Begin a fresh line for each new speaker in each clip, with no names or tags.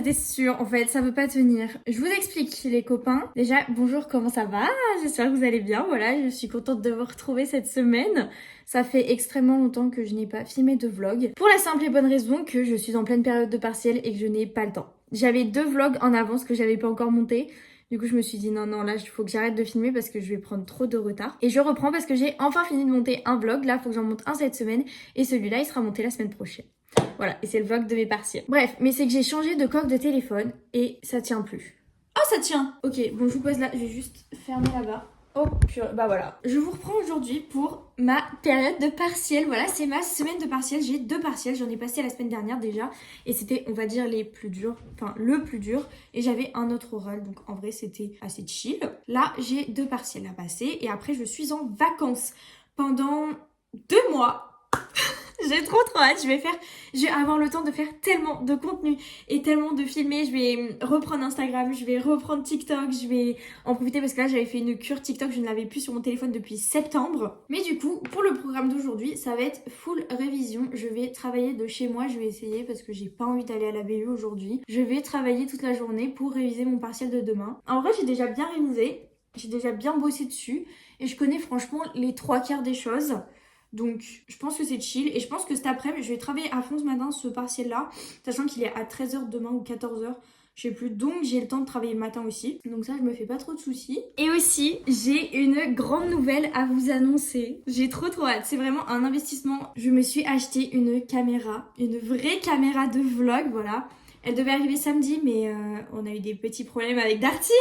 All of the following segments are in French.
déçue en fait, ça veut pas tenir. Je vous explique les copains. Déjà, bonjour, comment ça va? J'espère que vous allez bien, voilà, je suis contente de vous retrouver cette semaine. Ça fait extrêmement longtemps que je n'ai pas filmé de vlog. Pour la simple et bonne raison que je suis en pleine période de partiel et que je n'ai pas le temps. J'avais 2 vlogs en avance que j'avais pas encore montés. Du coup, je me suis dit non, là, il faut que j'arrête de filmer parce que je vais prendre trop de retard. Et je reprends parce que j'ai enfin fini de monter un vlog. Là, il faut que j'en monte un cette semaine. Et celui-là, il sera monté la semaine prochaine. Voilà, et c'est le vlog de mes partiels. Bref, mais c'est que j'ai changé de coque de téléphone et ça tient plus. Oh, ça tient! Ok, bon, je vous pose là, je vais juste fermer là-bas. Oh, bah voilà. Je vous reprends aujourd'hui pour ma période de partiel. Voilà, c'est ma semaine de partiel. J'ai 2 partiels, j'en ai passé la semaine dernière déjà. Et c'était, on va dire, les plus durs. Enfin, le plus dur. Et j'avais un autre oral, donc en vrai, c'était assez chill. Là, j'ai 2 partiels à passer. Et après, je suis en vacances pendant 2 mois. J'ai trop hâte, je vais avoir le temps de faire tellement de contenu et tellement de filmer. Je vais reprendre Instagram, je vais reprendre TikTok, je vais en profiter parce que là j'avais fait une cure TikTok, je ne l'avais plus sur mon téléphone depuis septembre. Mais du coup, pour le programme d'aujourd'hui, ça va être full révision. Je vais travailler de chez moi, je vais essayer parce que j'ai pas envie d'aller à la BU aujourd'hui. Je vais travailler toute la journée pour réviser mon partiel de demain. En vrai, j'ai déjà bien révisé, j'ai déjà bien bossé dessus et je connais franchement les 3/4 des choses. Donc je pense que c'est chill et je pense que cet après-midi je vais travailler à fond ce matin ce partiel là, sachant qu'il est à 13h demain ou 14h, je sais plus, donc j'ai le temps de travailler le matin aussi, donc ça je me fais pas trop de soucis. Et aussi j'ai une grande nouvelle à vous annoncer, j'ai trop hâte, c'est vraiment un investissement. Je me suis acheté une caméra, une vraie caméra de vlog, voilà. Elle devait arriver samedi mais on a eu des petits problèmes avec Darty,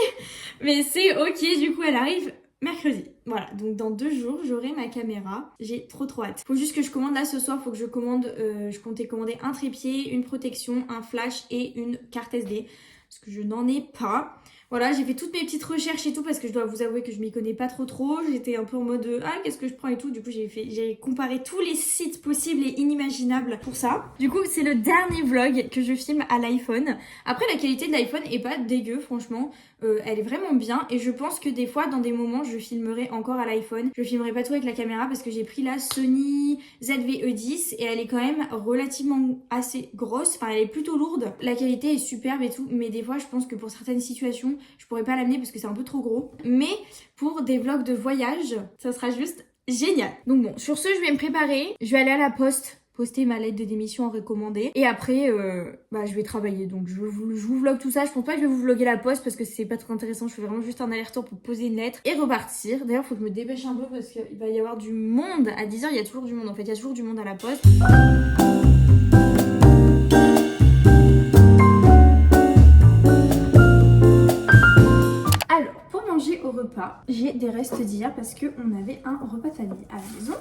mais c'est ok, du coup elle arrive mercredi. Voilà, donc dans 2 jours, j'aurai ma caméra. J'ai trop hâte. Faut juste que je commande là ce soir, faut que je commande, je comptais commander un trépied, une protection, un flash et une carte SD. Parce que je n'en ai pas. Voilà, j'ai fait toutes mes petites recherches et tout parce que je dois vous avouer que je m'y connais pas trop. J'étais un peu en mode qu'est-ce que je prends et tout. Du coup, j'ai comparé tous les sites possibles et inimaginables pour ça. Du coup, c'est le dernier vlog que je filme à l'iPhone. Après, la qualité de l'iPhone est pas dégueu, franchement. Elle est vraiment bien et je pense que des fois, dans des moments, je filmerai encore à l'iPhone. Je filmerai pas tout avec la caméra parce que j'ai pris la Sony ZV-E10 et elle est quand même relativement assez grosse. Enfin, elle est plutôt lourde. La qualité est superbe et tout, mais des fois, je pense que pour certaines situations, je pourrais pas l'amener parce que c'est un peu trop gros. Mais pour des vlogs de voyage, ça sera juste génial. Donc bon, sur ce, je vais me préparer. Je vais aller à la poste poster ma lettre de démission en recommandé. Et après, je vais travailler. Donc je vous vlog tout ça. Je pense pas que je vais vous vlogger la poste parce que c'est pas trop intéressant. Je fais vraiment juste un aller-retour pour poser une lettre et repartir. D'ailleurs, faut que je me dépêche un peu parce qu'il va y avoir du monde. À 10h, il y a toujours du monde en fait. Il y a toujours du monde à la poste. Alors, pour manger au repas, j'ai des restes d'hier parce qu'on avait un repas de famille à la maison.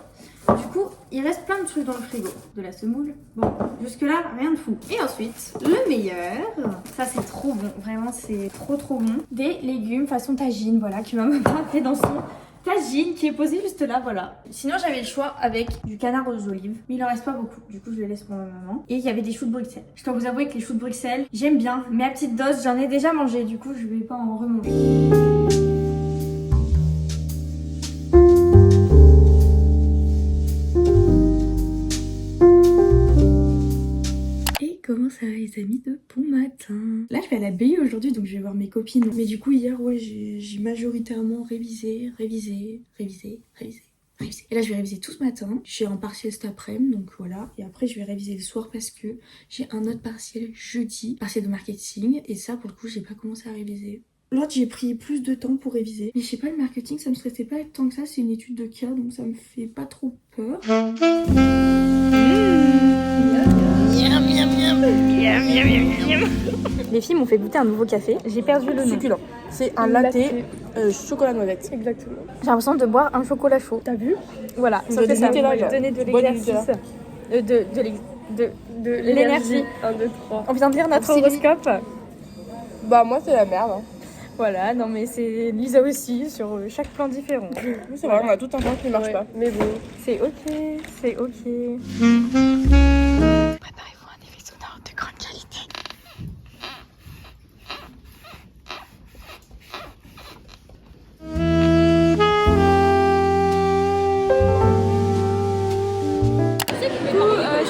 Du coup, il reste plein de trucs dans le frigo. De la semoule. Bon, jusque-là, rien de fou. Et ensuite, le meilleur. Ça, c'est trop bon. Vraiment, c'est trop bon. Des légumes façon tagine, voilà, que ma maman a fait dans son tagine qui est posé juste là, voilà. Sinon, j'avais le choix avec du canard aux olives. Mais il en reste pas beaucoup. Du coup, je le laisse pour ma maman. Et il y avait des choux de Bruxelles. Je dois vous avouer que les choux de Bruxelles, j'aime bien. Mais à petite dose, j'en ai déjà mangé. Du coup, je vais pas en remanger. Comment ça va les amis de bon matin? Là je vais à la BU aujourd'hui donc je vais voir mes copines. Mais du coup hier ouais j'ai majoritairement révisé. Et là je vais réviser tout ce matin. Je suis en partiel cet après-midi donc voilà. Et après je vais réviser le soir parce que j'ai un autre partiel jeudi. Partiel de marketing. Et ça pour le coup j'ai pas commencé à réviser. L'autre j'ai pris plus de temps pour réviser. Mais je sais pas, le marketing ça me stressait pas tant que ça. C'est une étude de cas donc ça me fait pas trop peur. Les filles m'ont fait goûter un nouveau café. J'ai perdu le nom.
Succulent. C'est un latte chocolat noisette.
Exactement. J'ai l'impression de boire un chocolat chaud.
T'as vu?
Voilà. Ça fait ça. Donner de l'exercice. De l'énergie.
1, 2, 3.
On vient de lire notre horoscope.
Bah moi c'est la merde. Hein.
Voilà, non mais c'est Lisa aussi sur chaque plan différent.
Oui, c'est vrai, on a tout un plan qui marche pas. Mais bon.
C'est ok. Préparez-vous un effet sonore de grande qualité.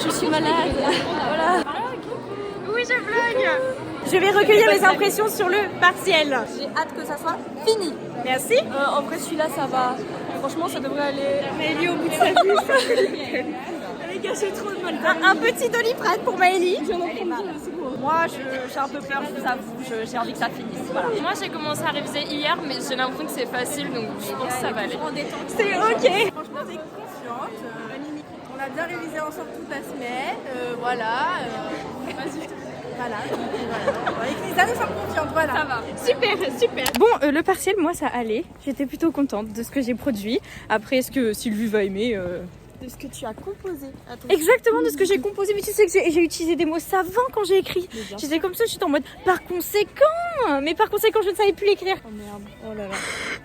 Je suis malade. Voilà. Oui, je vlog. Je Je vais recueillir les impressions sur le partiel.
J'ai hâte que ça soit fini.
Merci.
En vrai, celui-là, ça va. Franchement, ça devrait aller.
Maëlie au bout de sa vie. Les gars, j'ai trop de mal. Un petit Doliprane pour Maëlie.
Moi, j'ai un peu peur, je vous avoue. J'ai envie que ça finisse. Voilà.
Moi j'ai commencé à réviser hier mais j'ai l'impression que c'est facile donc je pense que ça va aller.
C'est ok.
Franchement, t'es confiante. On a bien révisé ensemble toute la semaine. Voilà. Voilà. Avec Lisa, nous sommes confiantes. Voilà.
Ça va.
Super. Bon, le partiel, moi ça allait. J'étais plutôt contente de ce que j'ai produit. Après, est-ce que Sylvie va aimer
De ce que tu as composé.
Exactement de ce que j'ai composé, mais tu sais que j'ai utilisé des mots savants quand j'ai écrit. J'étais comme ça, j'étais en mode par conséquent, mais par conséquent je ne savais plus l'écrire.
Oh merde, oh là là.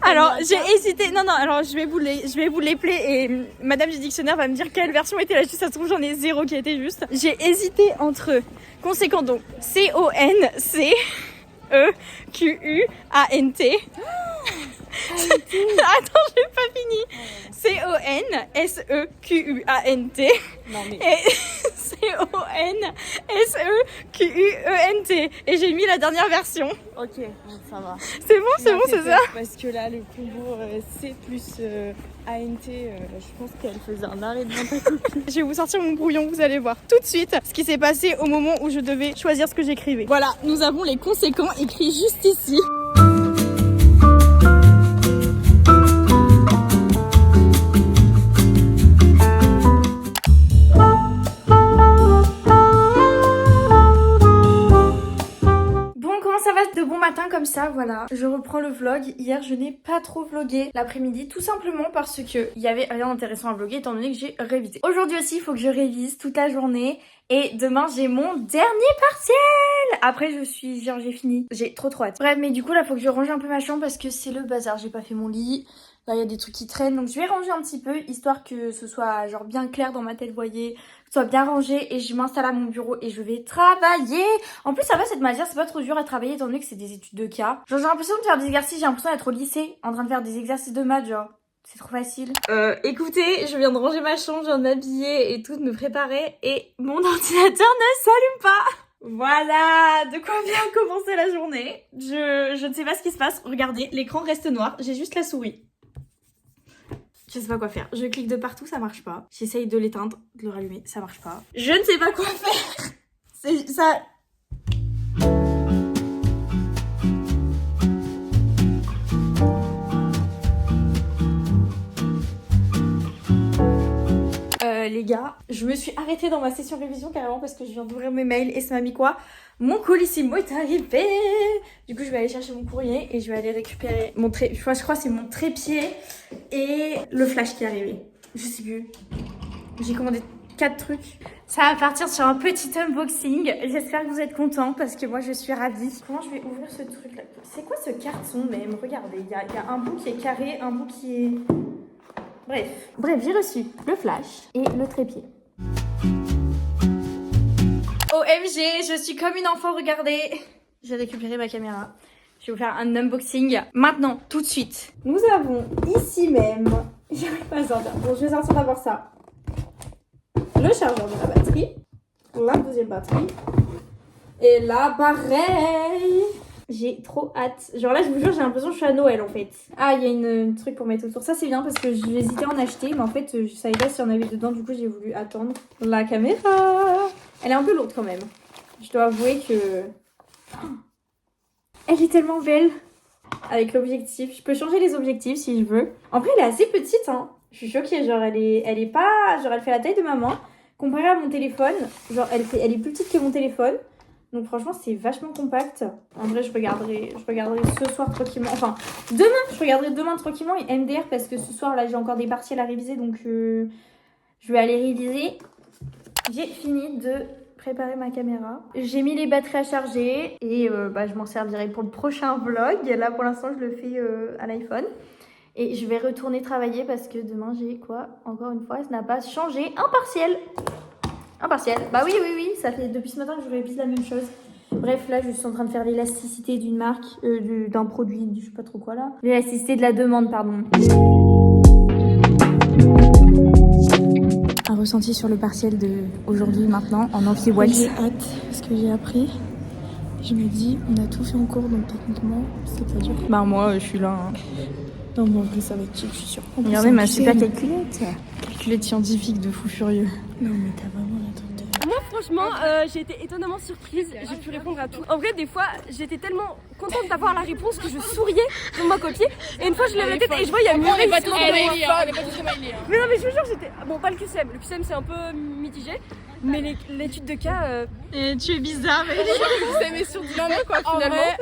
Alors j'ai hésité, non, alors je vais vous l'épeler et Madame du dictionnaire va me dire quelle version était la juste, ça se trouve j'en ai 0 qui était juste. J'ai hésité entre conséquent, donc C-O-N-C-E-Q-U-A-N-T. Attends, j'ai pas fini. C-O-N-S-E-Q-U-A-N-T.
Non mais.
Et C-O-N-S-E-Q-U-E-N-T. Et j'ai mis la dernière version.
Ok, ça va.
C'est bon, c'est ça.
Parce que là, le combo C plus ANT, je pense qu'elle faisait un arrêt de ta copine.
Je vais vous sortir mon brouillon, vous allez voir tout de suite ce qui s'est passé au moment où je devais choisir ce que j'écrivais. Voilà, nous avons les conséquents écrits juste ici. De bon matin comme ça, voilà, je reprends le vlog. Hier je n'ai pas trop vlogué l'après-midi, tout simplement parce que il y avait rien d'intéressant à vloguer étant donné que j'ai révisé. Aujourd'hui aussi il faut que je révise toute la journée et demain j'ai mon dernier partiel. Après j'ai fini, j'ai trop hâte. Bref, mais du coup là faut que je range un peu ma chambre parce que c'est le bazar, j'ai pas fait mon lit. Là il y a des trucs qui traînent donc je vais ranger un petit peu histoire que ce soit genre bien clair dans ma tête, vous voyez, soit bien rangé et je m'installe à mon bureau et je vais travailler. En plus ça va cette matière, c'est pas trop dur à travailler étant donné que c'est des études de cas. Genre j'ai l'impression de faire des exercices, j'ai l'impression d'être au lycée en train de faire des exercices de maths, genre c'est trop facile. Écoutez, je viens de ranger ma chambre, je viens de m'habiller et tout, de me préparer et mon ordinateur ne s'allume pas. Voilà, de quoi vient commencer la journée. Je ne sais pas ce qui se passe, regardez, l'écran reste noir, j'ai juste la souris. Je sais pas quoi faire. Je clique de partout, ça marche pas. J'essaye de l'éteindre, de le rallumer, ça marche pas. Je ne sais pas quoi faire. C'est ça. Les gars, je me suis arrêtée dans ma session révision carrément parce que je viens d'ouvrir mes mails et ça m'a mis quoi? Mon colissimo est arrivé. Du coup je vais aller chercher mon courrier et je vais aller récupérer mon je crois que c'est mon trépied et le flash qui est arrivé. Je sais plus. J'ai commandé 4 trucs. Ça va partir sur un petit unboxing. J'espère que vous êtes contents parce que moi je suis ravie. Comment je vais ouvrir ce truc là? C'est quoi ce carton même? Regardez, il y a un bout qui est carré, un bout qui est... Bref, j'ai reçu le flash et le trépied. OMG, je suis comme une enfant, regardez. J'ai récupéré ma caméra. Je vais vous faire un unboxing maintenant, tout de suite. Nous avons ici même... J'arrive pas à sortir. Bon, je vais sortir d'abord ça. Le chargeur de la batterie. La deuxième batterie. Et là, pareil. J'ai trop hâte. Genre là, je vous jure, j'ai l'impression que je suis à Noël en fait. Ah, il y a une truc pour mettre autour. Ça, c'est bien parce que j'hésitais à en acheter. Mais en fait, je savais pas s'il y en avait dedans. Du coup, j'ai voulu attendre. La caméra. Elle est un peu lourde quand même. Je dois avouer que... Elle est tellement belle. Avec l'objectif. Je peux changer les objectifs si je veux. En vrai, elle est assez petite. Hein. Je suis choquée. Genre, elle est pas... Genre, elle fait la taille de ma main. Comparée à mon téléphone. Genre, elle est plus petite que mon téléphone. Donc franchement c'est vachement compact. En vrai je regarderai ce soir tranquillement. Enfin demain, je regarderai demain tranquillement et MDR parce que ce soir là j'ai encore des partiels à réviser donc je vais aller réviser. J'ai fini de préparer ma caméra. J'ai mis les batteries à charger et je m'en servirai pour le prochain vlog. Là pour l'instant je le fais à l'iPhone. Et je vais retourner travailler parce que demain j'ai quoi? Encore une fois, ça n'a pas changé. Un partiel. Un partiel. Bah oui, ça fait depuis ce matin que je révise la même chose. Bref, là, je suis en train de faire l'élasticité d'une marque, d'un produit, je sais pas trop quoi là. L'élasticité de la demande, pardon. Un ressenti sur le partiel de aujourd'hui, maintenant, en amphi watch.
J'ai hâte parce que j'ai appris Je me dis, on a tout fait en cours, donc techniquement, c'est pas dur.
Bah moi, je suis là. Hein.
Non, mais en vrai, ça va être chill, je suis sûre. En plus,
Regardez
en
ma
plus,
super
c'est-
calculette. Calculette scientifique de fou furieux.
Non, mais t'as vraiment la tête.
Moi franchement j'ai été étonnamment surprise, j'ai pu répondre à tout. En vrai des fois j'étais tellement contente d'avoir la réponse que je souriais sur ma copie et une fois je lève la tête et je vois il y a Muriel. Mais non mais je vous jure j'étais... Bon pas le QCM, le QCM c'est un peu mitigé mais l'étude de cas...
Et tu es bizarre.
Vous aimez sur du lendemain quoi finalement.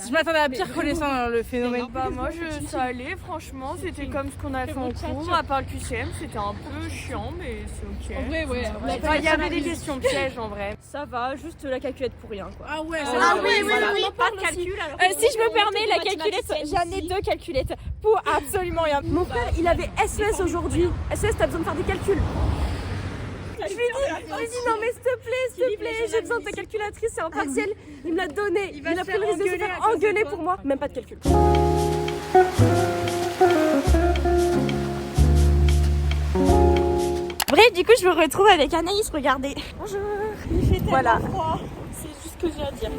Je m'attendais à pire connaissant le phénomène.
Bah moi ça allait franchement, c'était comme ce qu'on a fait en cours, à part le QCM, c'était un peu chiant mais c'est ok.
En vrai ouais.
Enfin, il y avait des questions pièges en vrai.
Ça va, juste la calculette pour rien quoi.
Ah ouais.
Pas de calcul. Si je me permets la calculette, j'en ai 2 calculettes pour absolument rien. Mon frère il avait SES aujourd'hui. SES t'as besoin de faire des calculs. Je lui ai dit non mais s'il te plaît, j'ai besoin de ta calculatrice, c'est un partiel. Il me l'a donné, il a pris le risque de se faire engueuler pour moi. Même pas de calcul. Bref, du coup je me retrouve avec Anaïs, regardez. Bonjour. Il fait tellement froid, c'est juste ce que j'ai à dire.